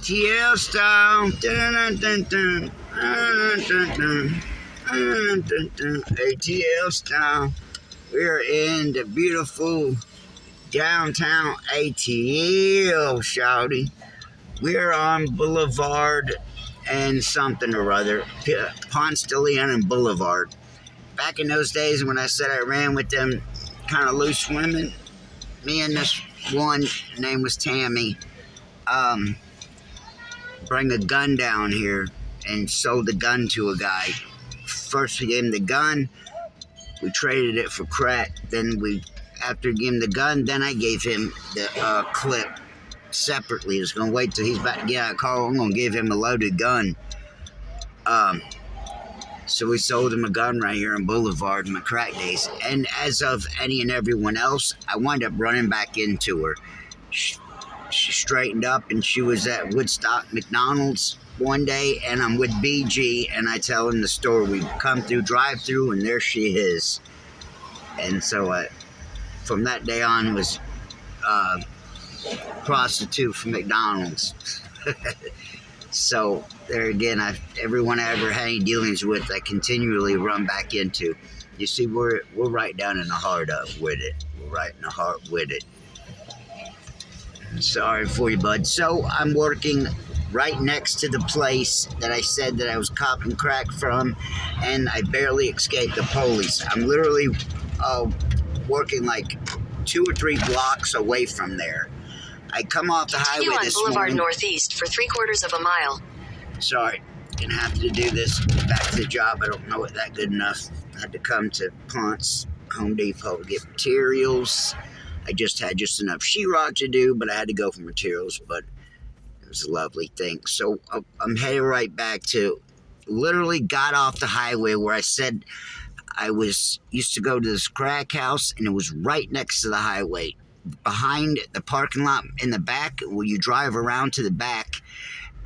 ATL style. Dun, dun, dun, dun, dun, dun, dun, dun, dun. ATL style. We're in the beautiful downtown ATL, shawty. We're on Boulevard and something or other. Ponce de Leon and Boulevard. Back in those days when I said I ran with them kind of loose women, me and this one, her name was Tammy, bring a gun down here and sold the gun to a guy. First we gave him the gun, we traded it for crack. Then after giving him the gun, then I gave him the clip separately. I was going to wait till he's about to get out of the car. I'm going to give him a loaded gun. So we sold him a gun right here on Boulevard in my crack days. And as of any and everyone else, I wound up running back into her. She straightened up and she was at Woodstock McDonald's one day, and I'm with BG, and I tell him the story. We come through drive-through, and there she is. And so from that day on was prostitute from McDonald's. So there again, everyone I ever had any dealings with, I continually run back into. You see, we're right down in the heart with it. We're right in the heart with it. Sorry for you, bud. So I'm working right next to the place that I said that I was copping crack from, and I barely escaped the police. I'm literally working like 2 or 3 blocks away from there. I come off the highway this morning. Boulevard Northeast for 3/4 of a mile. Sorry, gonna have to do this. Back to the job. I don't know it that good enough. I had to come to Ponce Home Depot to get materials. I just had enough sheetrock to do, but I had to go for materials. But it was a lovely thing. So I'm headed right back to. Literally got off the highway where I said I used to go to this crack house, and it was right next to the highway. Behind the parking lot in the back, where you drive around to the back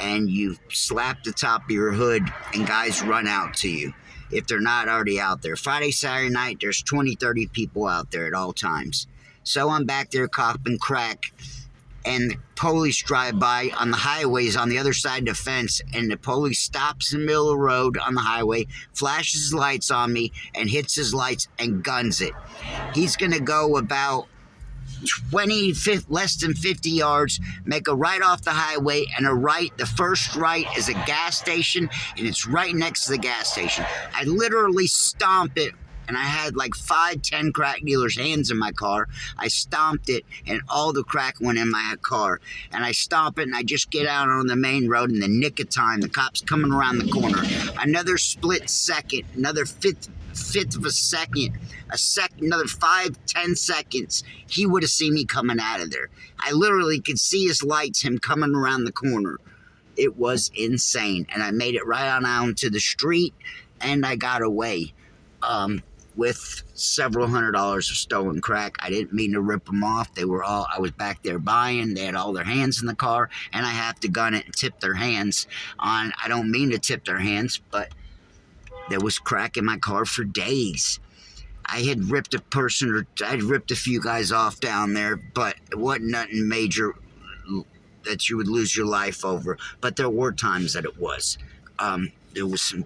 and you slap the top of your hood and guys run out to you if they're not already out there. Friday, Saturday night, there's 20, 30 people out there at all times. So I'm back there copping crack, and the police drive by on the highways on the other side of the fence, and the police stops in the middle of the road on the highway, flashes his lights on me, and hits his lights and guns it. He's going to go about less than 50 yards, make a right off the highway and a right. The first right is a gas station, and it's right next to the gas station. I literally stomp it, and I had like 5-10 crack dealers' hands in my car. I stomped it, and all the crack went in my car. And I stomp it, and I just get out on the main road in the nick of time. The cop's coming around the corner. Another split second, another fifth of a second, another 5-10 seconds, he would have seen me coming out of there. I literally could see his lights, him coming around the corner. It was insane. And I made it right on out into the street, and I got away with several $100s of stolen crack. I didn't mean to rip them off. I was back there buying. They had all their hands in the car, and I have to gun it and tip their hands on. I don't mean to tip their hands, but there was crack in my car for days. I had ripped I'd ripped a few guys off down there, but it wasn't nothing major that you would lose your life over. But there were times that it was. There was some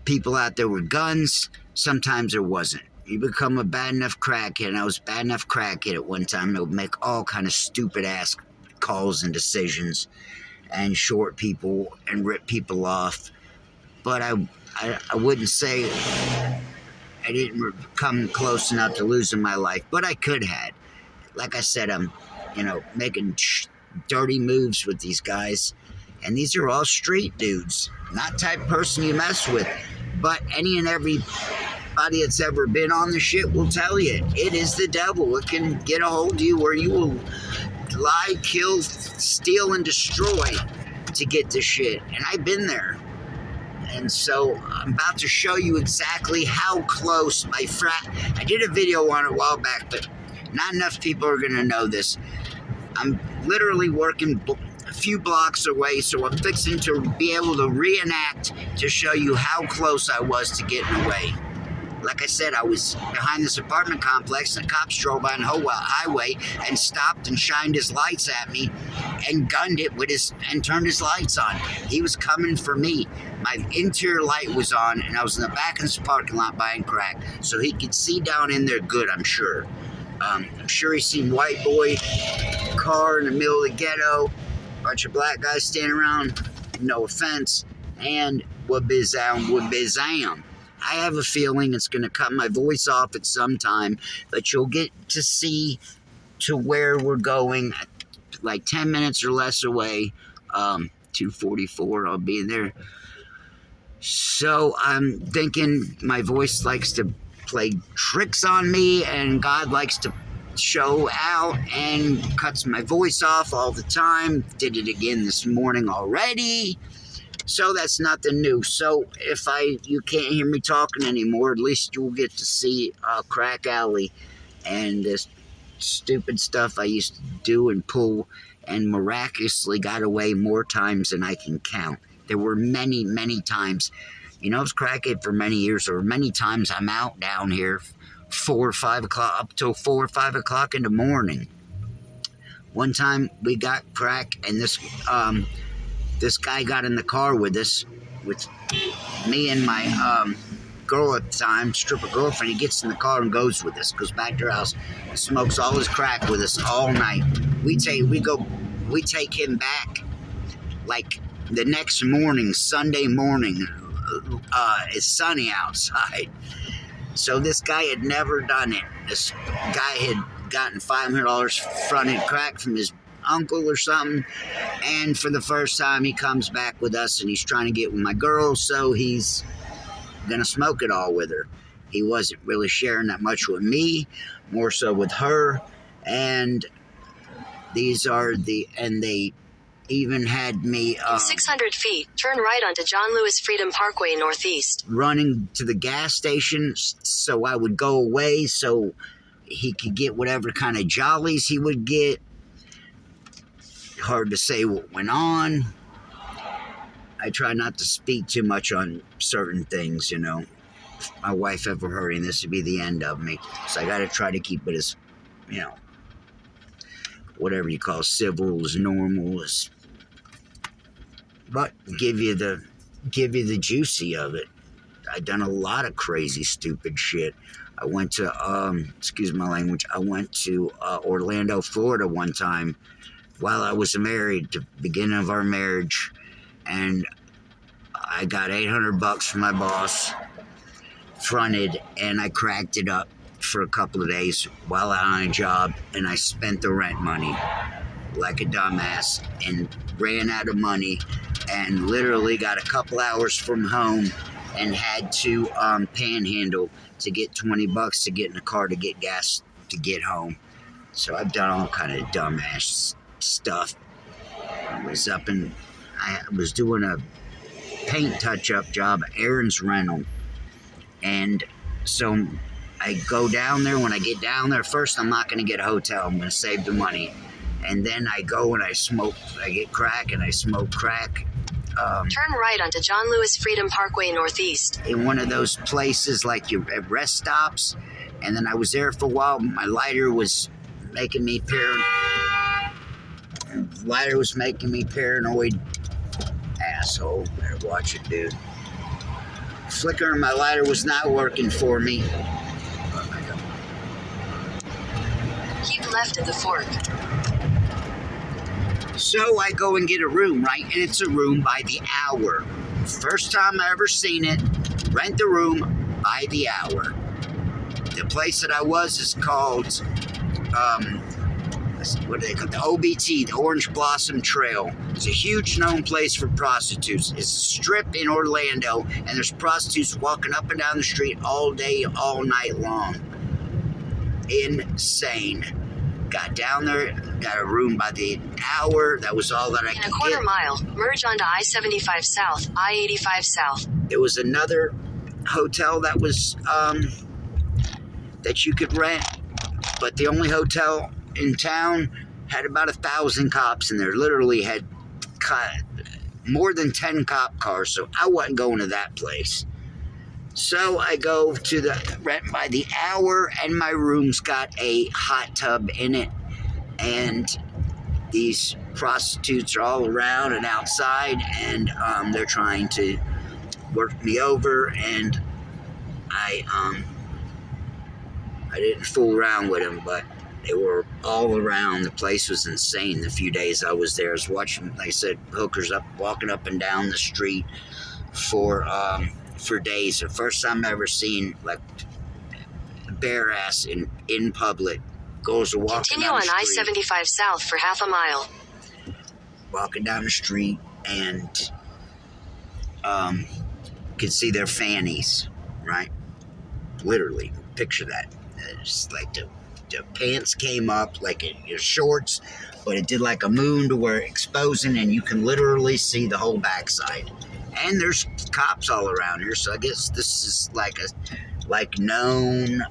people out there with guns. Sometimes there wasn't. You become a bad enough crackhead, and I was bad enough crackhead at one time. They would make all kind of stupid ass calls and decisions and short people and rip people off. But I wouldn't say I didn't come close enough to losing my life, but I could have. Like I said, I'm, making dirty moves with these guys, and these are all street dudes, not type of person you mess with. But any and everybody that's ever been on the shit will tell you, it is the devil. It can get a hold of you where you will lie, kill, steal, and destroy to get the shit. And I've been there. And so I'm about to show you exactly how close my I did a video on it a while back, but not enough people are going to know this. I'm literally working a few blocks away, so I'm fixing to be able to reenact to show you how close I was to getting away. like I said, I was behind this apartment complex, and the cops drove by on the highway and stopped and shined his lights at me and gunned it with and turned his lights on. He was coming for me. My interior light was on, and I was in the back of this parking lot buying crack, so he could see down in there good, I'm sure. I'm sure he seen white boy car in the middle of the ghetto, bunch of black guys standing around, no offense, and wabizam. I have a feeling it's going to cut my voice off at some time, but you'll get to see to where we're going, like 10 minutes or less away. 2:44, I'll be there. So I'm thinking my voice likes to play tricks on me, and God likes to show out and cuts my voice off all the time. Did it again this morning already. So that's nothing new. So if you can't hear me talking anymore, at least you'll get to see Crack Alley and this stupid stuff I used to do and pull, and miraculously got away more times than I can count. There were many, many times. You know, I was crackhead for many years. There were many times I'm out down here 4 or 5 o'clock, up till 4 or 5 o'clock in the morning. One time we got crack, and this guy got in the car with us, with me and my girl at the time, stripper girlfriend. He gets in the car and goes with us, goes back to her house, smokes all his crack with us all night. We take him back like the next morning, Sunday morning. It's sunny outside. So this guy had never done it. This guy had gotten $500 fronted crack from his uncle or something, and for the first time he comes back with us, and he's trying to get with my girl, so he's gonna smoke it all with her. He wasn't really sharing that much with me, more so with her. And they even had me 600 feet, turn right onto John Lewis Freedom Parkway Northeast. Running to the gas station so I would go away so he could get whatever kind of jollies he would get. Hard to say what went on. I try not to speak too much on certain things, you know. If my wife ever heard, and this would be the end of me. So I got to try to keep it as, you know, whatever you call civil, as normal as, but give you the juicy of it. I done a lot of crazy, stupid shit. I went to, excuse my language, I went to Orlando, Florida one time while I was married, the beginning of our marriage, and I got $800 from my boss, fronted, and I cracked it up for a couple of days while out on a job, and I spent the rent money like a dumbass and ran out of money, and literally got a couple hours from home and had to panhandle to get $20 to get in the car to get gas to get home. So I've done all kind of dumbass stuff. I was doing a paint touch-up job at Aaron's Rental, and so I go down there. When I get down there, first I'm not going to get a hotel. I'm going to save the money, and then I go and I get crack, and I smoke crack. Turn right onto John Lewis Freedom Parkway Northeast. In one of those places like your rest stops, and then I was there for a while. My lighter was making me paranoid. Asshole. Better watch it, dude. Flicker in my lighter was not working for me. Keep left at the fork. So I go and get a room, right? And it's a room by the hour. First time I ever seen it. Rent the room by the hour. The place that I was is called, what do they call it? The OBT, the Orange Blossom Trail. It's a huge known place for prostitutes. It's a strip in Orlando, and there's prostitutes walking up and down the street all day, all night long. Insane. Got down there, got a room by the hour. That was all that I could get. In a quarter mile, merge onto I-75 South, I-85 South. There was another hotel that was, that you could rent, but the only hotel in town had about 1,000 cops in there. Literally had more than 10 cop cars, so I wasn't going to that place. So I go to the rent by the hour, and my room's got a hot tub in it, and these prostitutes are all around and outside, and they're trying to work me over, and I didn't fool around with them, but they were all around. The place was insane. The few days I was there, I was watching, like I said, hookers up, walking up and down the street for days. The first time I ever seen like bare ass in public. Girls are walking Continue down on the street, I-75 south for half a mile. walking down the street, and could see their fannies, right? Literally, picture that. It's like the pants came up like your shorts, but it did like a moon to where exposing, and you can literally see the whole backside. And there's cops all around here, so I guess this is like known